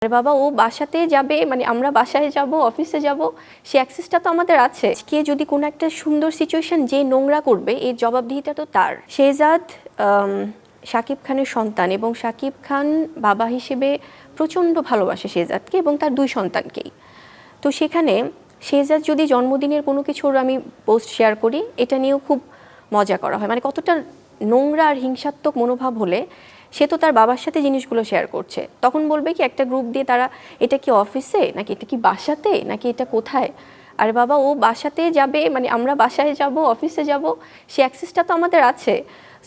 আরে বাবা ও বাসাতে যাবে, মানে আমরা বাসায় যাব, অফিসে যাব, সে অ্যাক্সেসটা তো আমাদের আছে। কে যদি কোনো একটা সুন্দর সিচুয়েশন যে নোংরা করবে, এর জবাবদিহিতা তো তার। শেহজাদ শাকিব খানের সন্তান এবং শাকিব খান বাবা হিসেবে প্রচণ্ড ভালোবাসে শেহজাদকে এবং তার দুই সন্তানকেই। তো সেখানে শেহজাদ যদি জন্মদিনের কোনো কিছুর আমি পোস্ট শেয়ার করি, এটা নিয়েও খুব মজা করা হয়, মানে কতটা নোংরা আর হিংসাত্মক মনোভাব হলে সে তো তার বাবার সাথে জিনিসগুলো শেয়ার করছে, তখন বলবে কি একটা গ্রুপ দিয়ে তারা এটা কি অফিসে নাকি এটা কি বাসাতে নাকি এটা কোথায়। আরে বাবা ও বাসাতে যাবে, মানে আমরা বাসায় যাব, অফিসে যাব, সে অ্যাক্সেসটা তো আমাদের আছে।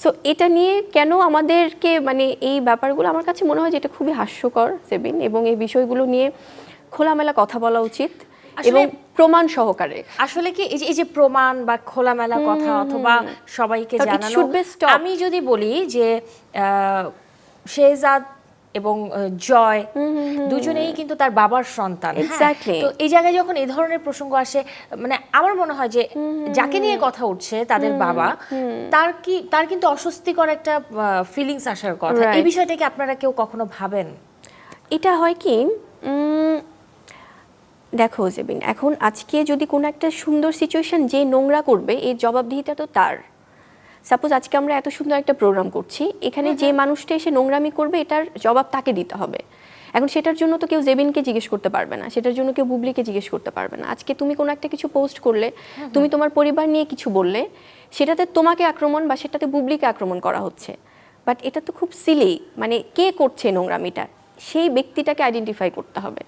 সো এটা নিয়ে কেন আমাদেরকে, মানে এই ব্যাপারগুলো আমার কাছে মনে হয় যে এটা খুবই হাস্যকর সেবিন, এবং এই বিষয়গুলো নিয়ে খোলামেলা কথা বলা উচিত এবং প্রমাণ সহকারে। আসলে কি এই যে প্রমাণ বা খোলামেলা কথা অথবা সবাইকে জানানো, আমি যদি বলি যে শেহজাদ এবং জয় দুজনেই কিন্তু তার বাবার সন্তান। তো এই জায়গায় যখন এই ধরনের প্রসঙ্গ আসে, মানে আমার মনে হয় যে যাকে নিয়ে কথা উঠছে তাদের বাবা, তার কিন্তু অস্বস্তিকর একটা ফিলিংস আসার কথা। এই বিষয়টা কি আপনারা কেউ কখনো ভাবেন? এটা হয় কি, দেখো জেবিন, এখন আজকে যদি কোনো একটা সুন্দর সিচুয়েশন যে নোংরা করবে, এর জবাবদিহিতা তো তার। সাপোজ আজকে আমরা এত সুন্দর একটা প্রোগ্রাম করছি, এখানে যে মানুষটা এসে নোংরামি করবে এটার জবাব তাকে দিতে হবে। এখন সেটার জন্য তো কেউ জেবিনকে জিজ্ঞেস করতে পারবে না, সেটার জন্য কেউ বুবলিকে জিজ্ঞেস করতে পারবে না। আজকে তুমি কোনো একটা কিছু পোস্ট করলে, তুমি তোমার পরিবার নিয়ে কিছু বললে, সেটাতে তোমাকে আক্রমণ বা সেটাতে বুবলিকে আক্রমণ করা হচ্ছে। বাট এটা তো খুব সিলি, মানে কে করছে নোংরামিটা, সেই ব্যক্তিটাকে আইডেন্টিফাই করতে হবে।